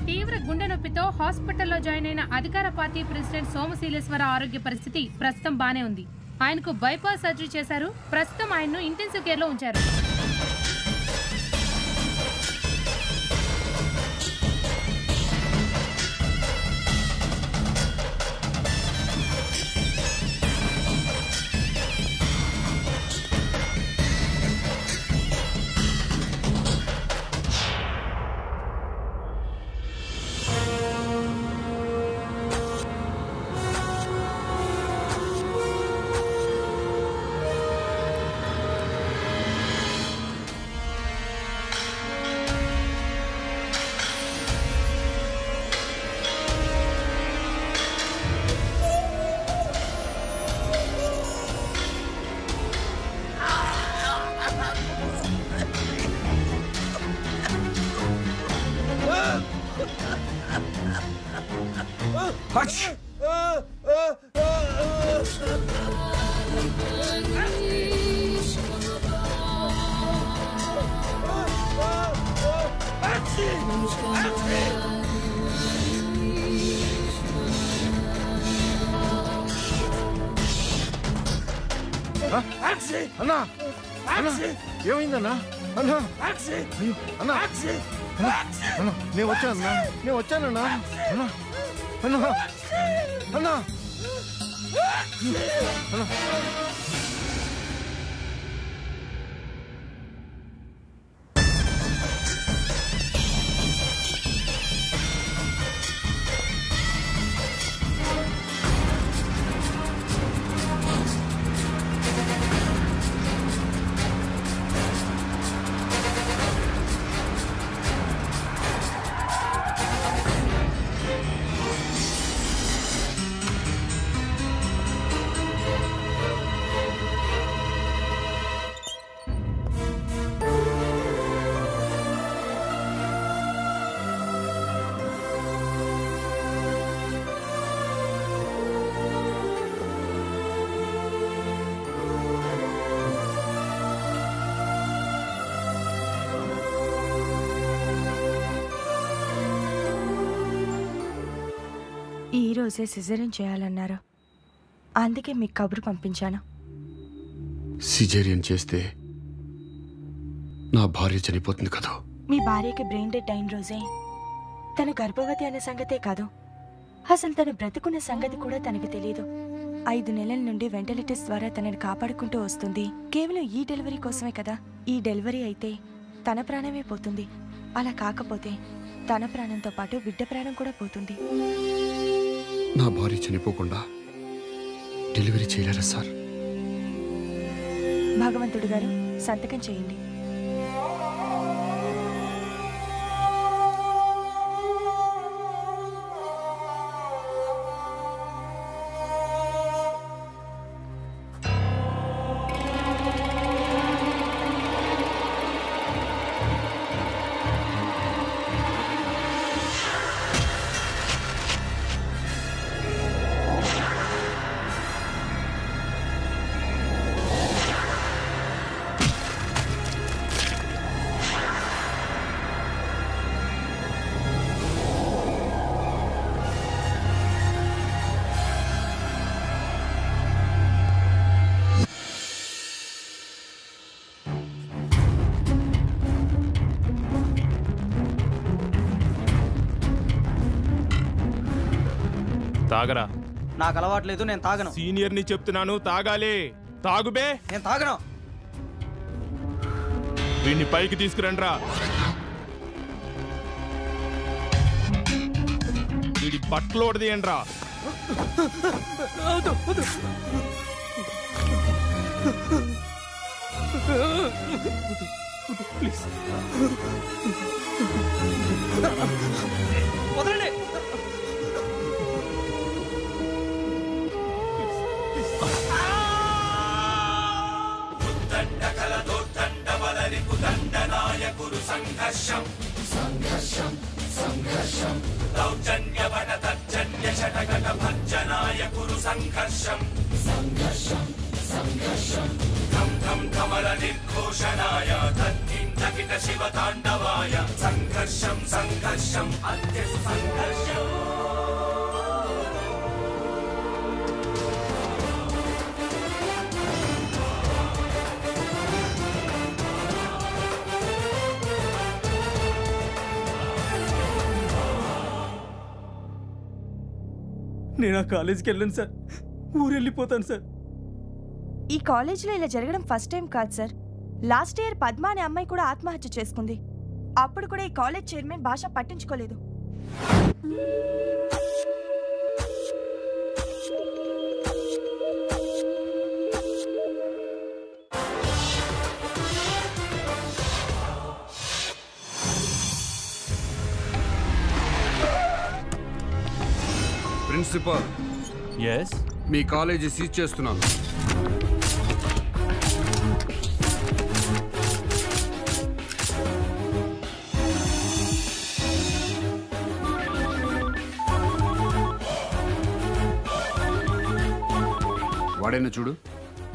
తీవ్ర గుండె నొప్పితో హాస్పిటల్లో జాయిన్ అయిన అధికార పార్టీ ప్రెసిడెంట్ సోమశీలేశ్వర ఆరోగ్య పరిస్థితి ప్రస్తుతం బానే ఉంది. ఆయనకు బైపాస్ సర్జరీ చేశారు. ప్రస్తుతం ఆయన్ను ఇంటెన్సివ్ కేర్ లో ఉంచారు. అన్నా ఏమైందన్నా? అన్నా అన్నా నేను వచ్చానన్నా. అన్నా అన్నా అన్నా అన్నా ఈరోజే సిజేరియన్ చేయాలన్నారు. అందుకే మీకు కబురు పంపించాను. సిజేరియన్ చేస్తే నా భార్య చనిపోతుంది కదా? మీ భార్యకి బ్రెయిన్ డెడ్ అయిన రోజే తను గర్భవతి అనే సంగతే కాదు, అసలు తను బ్రతుకున్న సంగతి కూడా తనకు తెలియదు. 5 నెలల నుండి వెంటిలేటర్స్ ద్వారా తనని కాపాడుకుంటూ వస్తుంది. కేవలం ఈ డెలివరీ కోసమే కదా. ఈ డెలివరీ అయితే తన ప్రాణమే పోతుంది. అలా కాకపోతే తన ప్రాణంతో పాటు బిడ్డ ప్రాణం కూడా పోతుంది. నా భార్య చనిపోకుండా డెలివరీ చేయలేరా సార్? భగవంతుడు గారు సంతకం చేయండి. తాగరా. నాకు అలవాట్లేదు, నేను తాగను. సీనియర్ ని చెప్తున్నాను, తాగాలి. తాగుబే. నేను తాగను. వీడిని పైకి తీసుకురండ్రా. వీడి బట్టలు ఓడదీయండ్రా. ప్లీజ్ వదలండి. సంఘర్షం సంఘర్షం సంఘర్షం దౌర్జన్యవన తర్జన్య షటగట భర్జనాయ కురు సంఘర్షం సంఘర్షం సంఘర్షం ధం ధం కమల నిర్ఘోషణాయ తద్ధిం తకిట శివ తాండవాయ సంఘర్షం సంఘర్షం సంఘర్షం అద్యసు సంఘర్షం నేను ఆ కాలేజీకి వెళ్ళను సార్, ఊరెళ్ళిపోతాను సార్. ఈ కాలేజీలో ఇలా జరగడం ఫస్ట్ టైం కాదు సార్. లాస్ట్ ఇయర్ పద్మ అనే అమ్మాయి కూడా ఆత్మహత్య చేసుకుంది. అప్పుడు కూడా ఈ కాలేజ్ చైర్మన్ భాష పట్టించుకోలేదు. ప్రిన్సిపల్, ఎస్ మీ కాలేజీ సీజ్ చేస్తున్నాను. వాడైనా చూడు.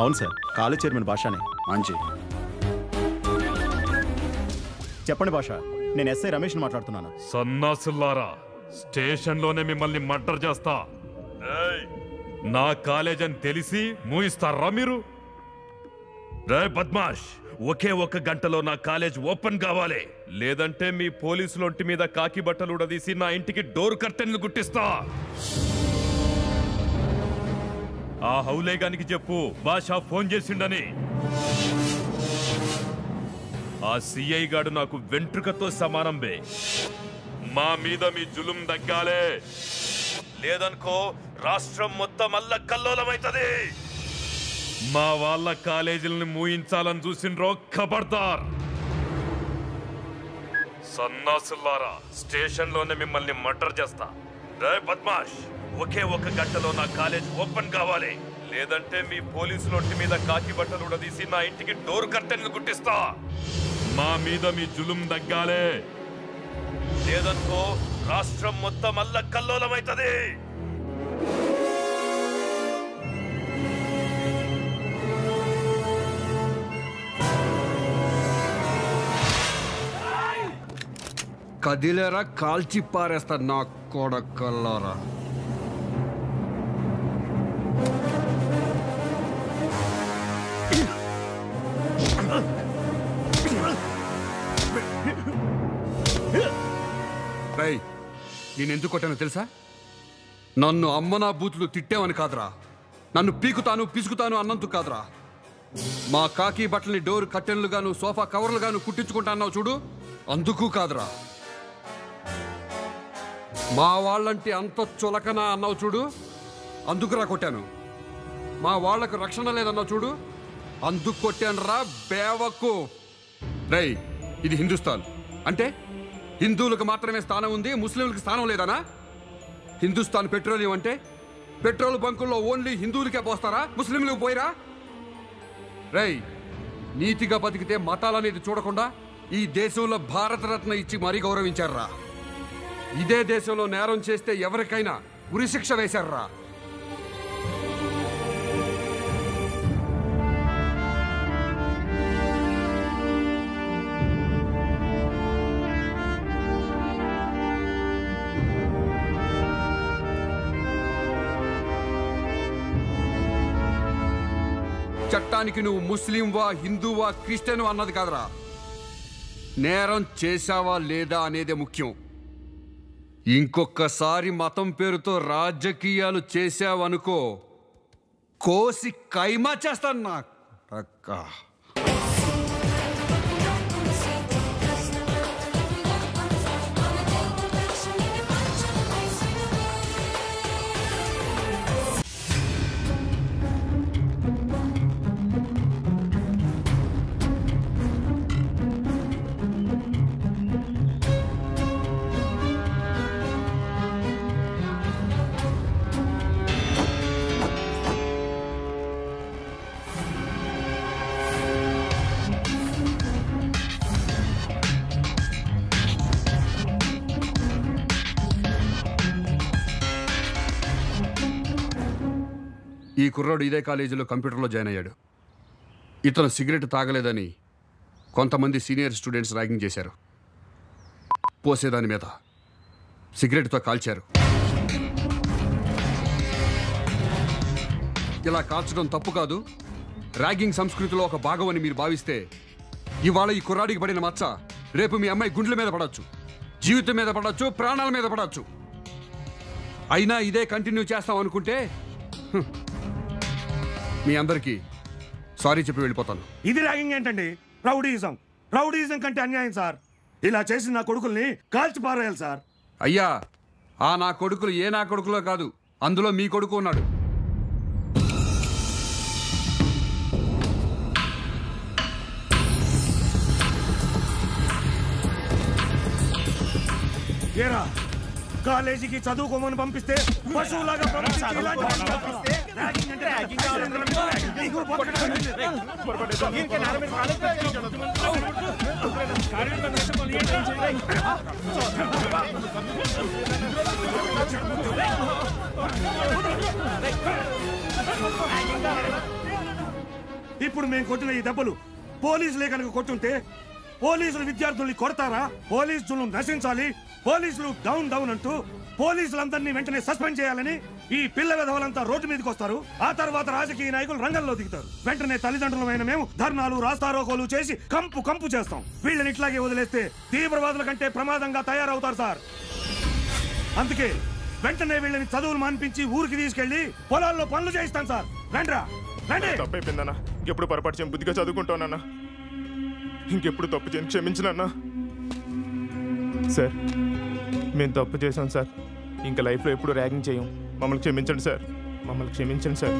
అవును సార్, కాలేజ్ చైర్మన్ భాషనే. మంచి. చెప్పండి భాష, నేను ఎస్ఐ రమేష్ని మాట్లాడుతున్నాను. సన్నాసుల్లారా, స్టేషన్లోనే మిమ్మల్ని మర్డర్ చేస్తా. నా కాలేజ్ అని తెలిసి మూయిస్తారా మీరు? రే బద్మాష్, ఒకే ఒక గంటలో నా కాలేజ్ ఓపెన్ కావాలి, లేదంటే మీ పోలీసులొంటి మీద కాకి బట్టలు ఉడదీసి నా ఇంటికి డోర్ కర్టెన్లు గుట్టిస్తా. ఆ హౌలేగానికి చెప్పు భాష ఫోన్ చేసిండని. ఆ సిఐ గాడు నాకు వెంట్రుకతో సమానం బే. మా మీద మీ జులుం దగ్గాలే, లేదనుకో రాష్ట్రం మొత్తం అల్లకల్లోలమైతది. మా వాళ్ళ కాలేజీలను మూయించాలని చూసిండ్రో ఖబర్దార్. సన్నాసుల్లారా, స్టేషన్లోనే మిమ్మల్ని మర్డర్ చేస్తా. రే బద్మాష్, ఒకే ఒక గంటలో నా కాలేజ్ ఓపెన్ కావాలి, లేదంటే మీ పోలీసులొంటి మీద కాకి బట్టలు ఉడదీసి నా ఇంటికి డోర్ కర్టెన్లు గుట్టిస్తా. మా మీద మీ జులుం దగ్గాలే, లేదనుకో రాష్ట్రం మొత్తం అల్లకల్లోలమైతది. కదిలేరా కాల్చి పారేస్తా నా కొడకల్లారా. నేనెందుకు కొట్టానో తెలుసా? నన్ను అమ్మనా బూతులు తిట్టావని కాదురా, నన్ను పీకుతాను పిసుకుతాను అన్నందుకు కాదురా. మా కాకి బట్టల్ని డోర్ కట్టెన్లుగాను సోఫా కవర్లుగాను కుట్టించుకుంటా అన్నావు చూడు, అందుకు కాదురా. మా వాళ్ళంటే అంత చులకనా అన్నావు చూడు, అందుకురా కొట్టాను. మా వాళ్లకు రక్షణ లేదన్నావు చూడు, అందుకు కొట్టాను రా బేవకు. రై, ఇది హిందుస్థాన్ అంటే హిందువులకు మాత్రమే స్థానం ఉంది, ముస్లింలకు స్థానం లేదనా? హిందుస్థాన్ పెట్రోలియం అంటే పెట్రోల్ బంకుల్లో ఓన్లీ హిందువులకే పోస్తారా, ముస్లింలకు పోయిరా? రై, నీతిగా బతికితే మతాలనేది చూడకుండా ఈ దేశంలో భారతరత్న ఇచ్చి మరీ గౌరవించారా. ఇదే దేశంలో నేరం చేస్తే ఎవరికైనా ఉరిశిక్ష వేశారా. చట్టానికి నువ్వు ముస్లింవా హిందువా క్రిస్టియన్ అన్నది కాదురా, నేరం చేశావా లేదా అనేదే ముఖ్యం. ఇంకొకసారి మతం పేరుతో రాజకీయాలు చేశావనుకో, కోసి కైమా చేస్తాను నా అక్క. ఈ కుర్రాడు ఇదే కాలేజీలో కంప్యూటర్లో జాయిన్ అయ్యాడు. ఇతను సిగరెట్ తాగలేదని కొంతమంది సీనియర్ స్టూడెంట్స్ ర్యాగింగ్ చేశారు. పోసేదాని మీద సిగరెట్తో కాల్చారు. ఇలా కాల్చడం తప్పు కాదు, ర్యాగింగ్ సంస్కృతిలో ఒక భాగం అని మీరు భావిస్తే ఇవాళ ఈ కుర్రాడికి పడిన మచ్చ రేపు మీ అమ్మాయి గుండెల మీద పడవచ్చు, జీవితం మీద పడవచ్చు, ప్రాణాల మీద పడవచ్చు. అయినా ఇదే కంటిన్యూ చేస్తాం అనుకుంటే మీ అందరికీ సారీ చెప్పి వెళ్ళిపోతాను. ఇది ర్యాగింగ్ ఏంటండి? రౌడీయిజం కంటే అన్యాయం సార్. ఇలా చేసి నా కొడుకుల్ని కాల్చి పారేయాలి సార్. అయ్యా, ఆ నా కొడుకులు ఏ నా కొడుకులో కాదు, అందులో మీ కొడుకు ఉన్నాడు. ఏరా, కాలేజీకి చదువుకోమని పంపిస్తే పశువులాగా ఇప్పుడు మేము కొట్టిన ఈ దెబ్బలు పోలీసులే కనుక కొట్టుంటే పోలీసులు విద్యార్థుల్ని కొడతారా? పోలీసులు నశించాలి, పోలీసులు డౌన్ డౌన్ అంటూ పోలీసులందరినీ వెంటనే సస్పెండ్ చేయాలని ఈ పిల్ల విధవలంతా రోడ్డు మీదకి వస్తారు. ఆ తర్వాత రాజకీయ నాయకులు రంగంలో దిగుతారు. వెంటనే తల్లిదండ్రులమైన మేము ధర్నాలు, రాస్తారోకోలు చేసి కంపు కంపు చేస్తాం. వీళ్ళని ఇట్లాగే వదిలేస్తే తీవ్రవాదుల కంటే ప్రమాదంగా తయారవుతారు సార్. అందుకే వెంటనే వీళ్ళని చదువులు మాన్పించి ఊరికి తీసుకెళ్లి పొలాల్లో పనులు చేయిస్తాం సార్. రండ్రా, రండి. తప్పైపోయిందన్నా, ఎప్పుడు పొరపాటు చేయని బుద్ధిగా చదువుకుంటానన్నా. ఇంకెప్పుడు తప్పు చేయని క్షమించనన్నా. సార్, మేము తప్పు చేశాం సార్. ఇంకా లైఫ్లో ఎప్పుడు ర్యాగింగ్ చేయం. మమ్మల్ని క్షమించండి సార్, మమ్మల్ని క్షమించండి సార్.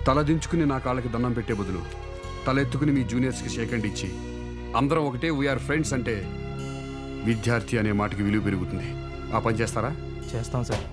తలదించుకుని నా కాళ్ళకి దండం పెట్టే బదులు తలెత్తుకుని మీ జూనియర్స్కి షేక్ హ్యాండ్ ఇచ్చి అందరం ఒకటే వీఆర్ ఫ్రెండ్స్ అంటే విద్యార్థి అనే మాటకి విలువ పెరుగుతుంది. ఆ పని చేస్తారా? చేస్తాం సార్.